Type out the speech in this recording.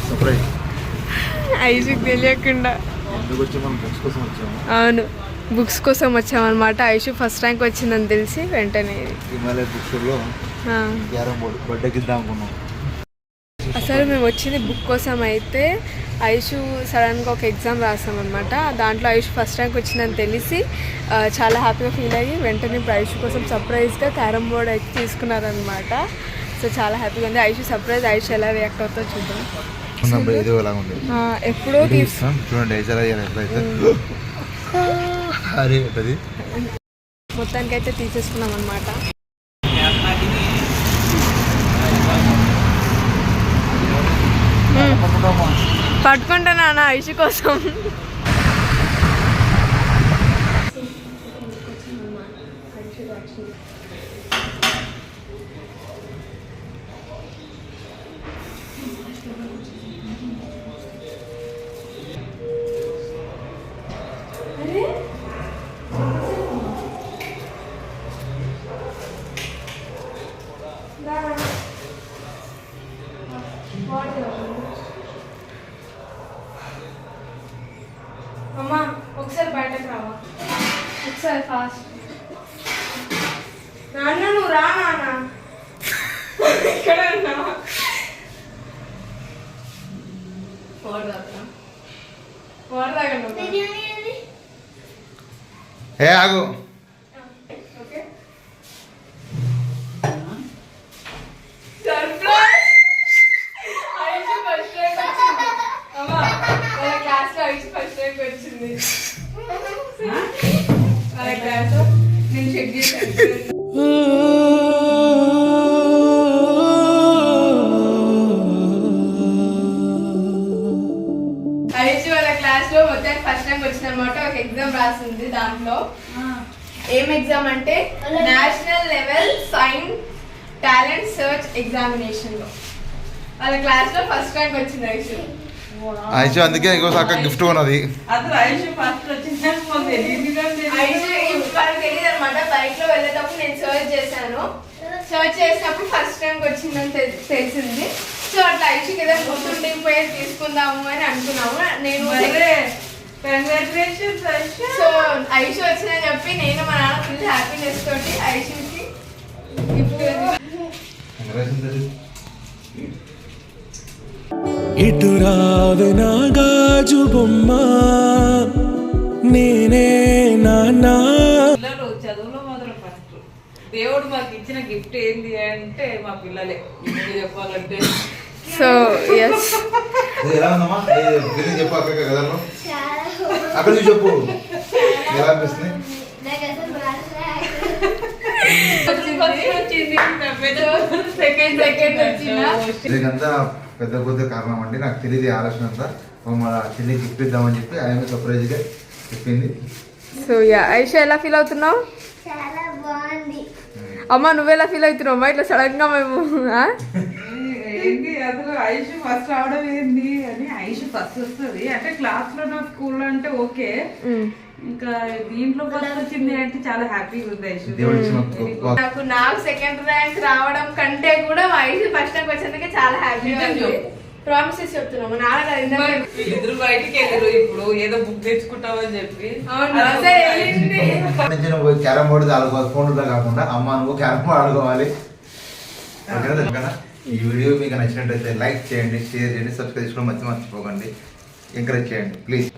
Surprise ఐషుకి తెలియకుండా. ఎందుకు వచ్చి మనం బుక్స్ కోసం వచ్చాము. అవును, బుక్స్ కోసం వచ్చామన్నమాట. ఐషు ఫస్ట్ ర్యాంక్ వచ్చిందని తెలిసి వెంటనే హిమాలయ బుక్ స్టోర్లో క్యారమ్ బోర్డు బర్త్డేకి ఇద్దాం అనుకున్నాం. అసలు మేము వచ్చింది బుక్ కోసం అయితే ఐషు సడన్గా ఒక ఎగ్జామ్ రాస్తామన్నమాట. దాంట్లో ఐషు ఫస్ట్ ర్యాంక్ వచ్చిందని తెలిసి చాలా హ్యాపీగా ఫీల్ అయ్యి వెంటనే ఇప్పుడు ఐషు కోసం సర్ప్రైజ్గా క్యారమ్ బోర్డ్ అయితే తీసుకున్నారనమాట. సో చాలా హ్యాపీగా ఉంది. ఐషు సర్ప్రైజ్. ఐషు ఎలా రియాక్ట్ అవుతుందో చూద్దాం. ఎప్పుడో చూడండి మొత్తానికి అయితే తీసేసుకున్నాం అనమాట. పట్టుకుంటానా ఐషు కోసం. అమ్మా ఒకసారి బయటకు రావా, ఒకసారి ఫాస్ట్. నాన్న నువ్వు రా. నాన్న ఇక్కడ ఉన్నావా? ఏ ఆగు. నేను చెక్ చేశాను. ఐషు వాళ్ళ క్లాస్ లో మొత్తం ఫస్ట్ టైం వచ్చింది అనమాట. ఒక ఎగ్జామ్ రాసింది. దాంట్లో ఏం ఎగ్జామ్ అంటే national level science talent search examination లో వాళ్ళ క్లాస్ లో ఫస్ట్ ర్యాంక్ వచ్చింది ఐషు. ఐషు అందుకే ఇంకోసారి అక్క గిఫ్ట్ ఉన్నది. ఐషు వాళ్ళకి తెలియదు అనమాట. బైక్ లో వెళ్ళేటప్పుడు నేను సర్చ్ చేశాను. సర్చ్ చేసినప్పుడు ఫస్ట్ ర్యాంక్ వచ్చిందని తెలిసింది. సో అట్లా ఐషుకి ఏదైనా గుర్తుండిపోయి తీసుకుందాము అని అనుకున్నాము. నేను సో ఐషు వచ్చిందని చెప్పి నేను మా నాన్న ఫుల్ హ్యాపీనెస్ తోటి ఐషుకి గిఫ్ట్. ఇటు రావే నా గాజు బొమ్మ నేనే నాన్నా. చదువులో మాత్రం ఫస్ట్ దేవుడు మాకు ఇచ్చిన గిఫ్ట్ ఏంది అంటే మా పిల్లలే చెప్పాలంటే. సో ఎస్ ఎలా ఉందమ్మా చెప్పు అక్క కథలో అక్కడ చెప్పు ఎలా అనిపిస్తుంది. ఇదంతా పెద్ద పెద్ద కారణం అండి. నాకు తెలియదు ఆలోచన అంతా. మా చెల్లి గిఫ్ట్ ఇద్దామని చెప్పి ఆయన సర్ప్రైజ్ గా చెప్పింది. సో యా ఐషు ఎలా ఫీల్ అవుతున్నావు? అమ్మ నువ్వెలా ఫీల్ అవుతున్నావు అమ్మా ఇట్లా సడన్ గా మేము? ఏంటి అసలు ఐషు ఫస్ట్ రావడం ఏంది అని. ఐషు ఫస్ట్ వస్తుంది అంటే క్లాస్ లో నా స్కూల్లో అంటే ఓకే, ఇంకా దీంట్లో ఫస్ట్ వచ్చింది అంటే చాలా హ్యాపీగా ఉంది ఐషు. నాకు సెకండ్ ర్యాంక్ రావడం కంటే కూడా ఐషు ఫస్ట్ ర్యాంక్ వచ్చినందుకే చాలా హ్యాపీగా ఉంది. ప్రామిసెస్ చెప్తున్నాము. ఇద్దరు బయటికి వెళ్ళరు ఇప్పుడు ఏదో బుక్ తెచ్చుకుంటామని చెప్పి. క్యారమ్ బోర్డు ఆడుకోవాలి, ఫోన్ కాకుండా అమ్మ నువ్వు క్యారమ్ బోర్డు ఆడుకోవాలి. ఈ వీడియో మీకు నచ్చినట్లయితే లైక్ చేయండి, షేర్ చేయండి, సబ్స్క్రైబ్ చేసుకోవడం మర్చిపోకండి. ఎంకరేజ్ చేయండి ప్లీజ్.